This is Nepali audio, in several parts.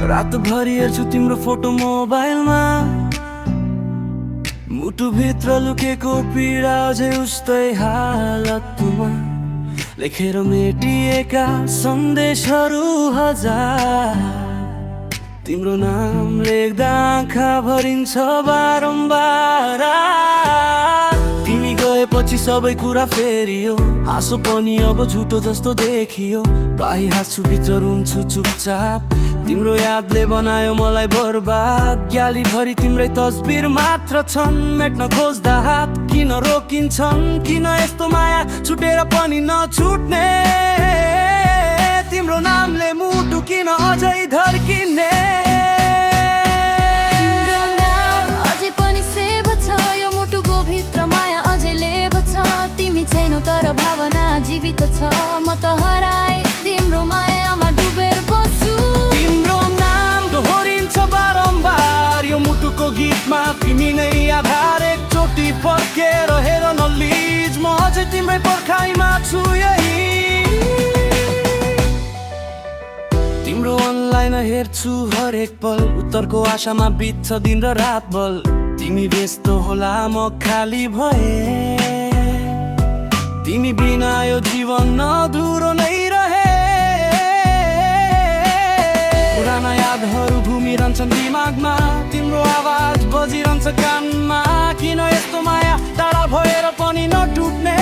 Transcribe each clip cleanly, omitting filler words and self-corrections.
रातभरि हेर्छु तिम्रो फोटो मोबाइलमा, मुटुभित्र लुकेको पीडा अझै उस्तै हालतमा। लेखेर मेटिएका सन्देशहरू हजार, तिम्रो नाम लेख्दा आँखा भरिन्छ बारम्बार। तिमी गएपछि सबै कुरा फेरियो, हाँसो पनि अब झुटो जस्तो देखियो। बाहिर हाँस्छु भित्र रुन्छु चुपचाप, तिम्रो यादले बनायो मलाई बर्बाद। ग्याली भरि तिम्रै तस्बिर मात्र छन्, मेट्न खोज्दा हात किन रोकिन्छन्? किन यस्तो माया छुटेर पनि नछुट्ने? तिम्रो नामले मुटु किन अझै धर्किने? तर भावना जीवित छ, म त हराए तिम्रो मायामा डुबेर बस्छु। तिम्रो नाम दोहोरिन्छ बारम्बार यो मुटुको गीतमा, तिमी नै आधार। एकचोटि फर्केर हेर न लिज, म अझै तिम्रै पर्खाइमा छु यही। तिम्रो अनलाइन हेर्छु हरेक पल, उत्तरको आशामा बित्छ दिन र रात बल। तिमी व्यस्त होला म खाली भए, तिमी बिना यो जीवन अधुरो नै रहे। पुराना यादहरू घुमिरहन्छन् दिमागमा, तिम्रो आवाज बजिरहन्छ कानमा। किन यस्तो माया टाढा भएर पनि नटुट्ने?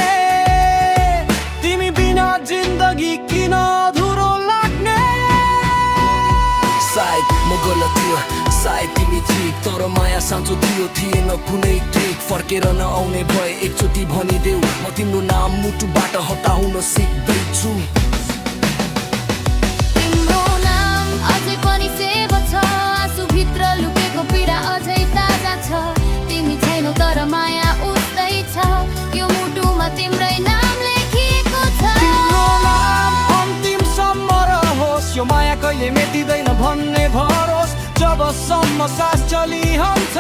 तिमी बिना जिन्दगी किन अधुरो लाग्ने? सायद म गलत थियो, सायद तिमी ठिक, तर माया साँचो थियो थिएन कुनै ट्रिक। फर्केर नआउने भए एकचोटि भनिदेऊ, म तिम्रो नाम मुटुबाट हटाउन सिक्दैछु। तिम्रो नाम अझै पनि सेवा छ, आँसुभित्र लुकेको पीडा अझै ताजा छ। तिमी छैनौ तर माया उस्तै छ, यो मुटुमा तिम्रै नाम लेखिएको छ। तिम्रो नाम अन्तिमसम्म रहोस्, यो माया कहिले मेटिँदैन भन्ने भरोस। जबसम्म सास चलिरहन्छ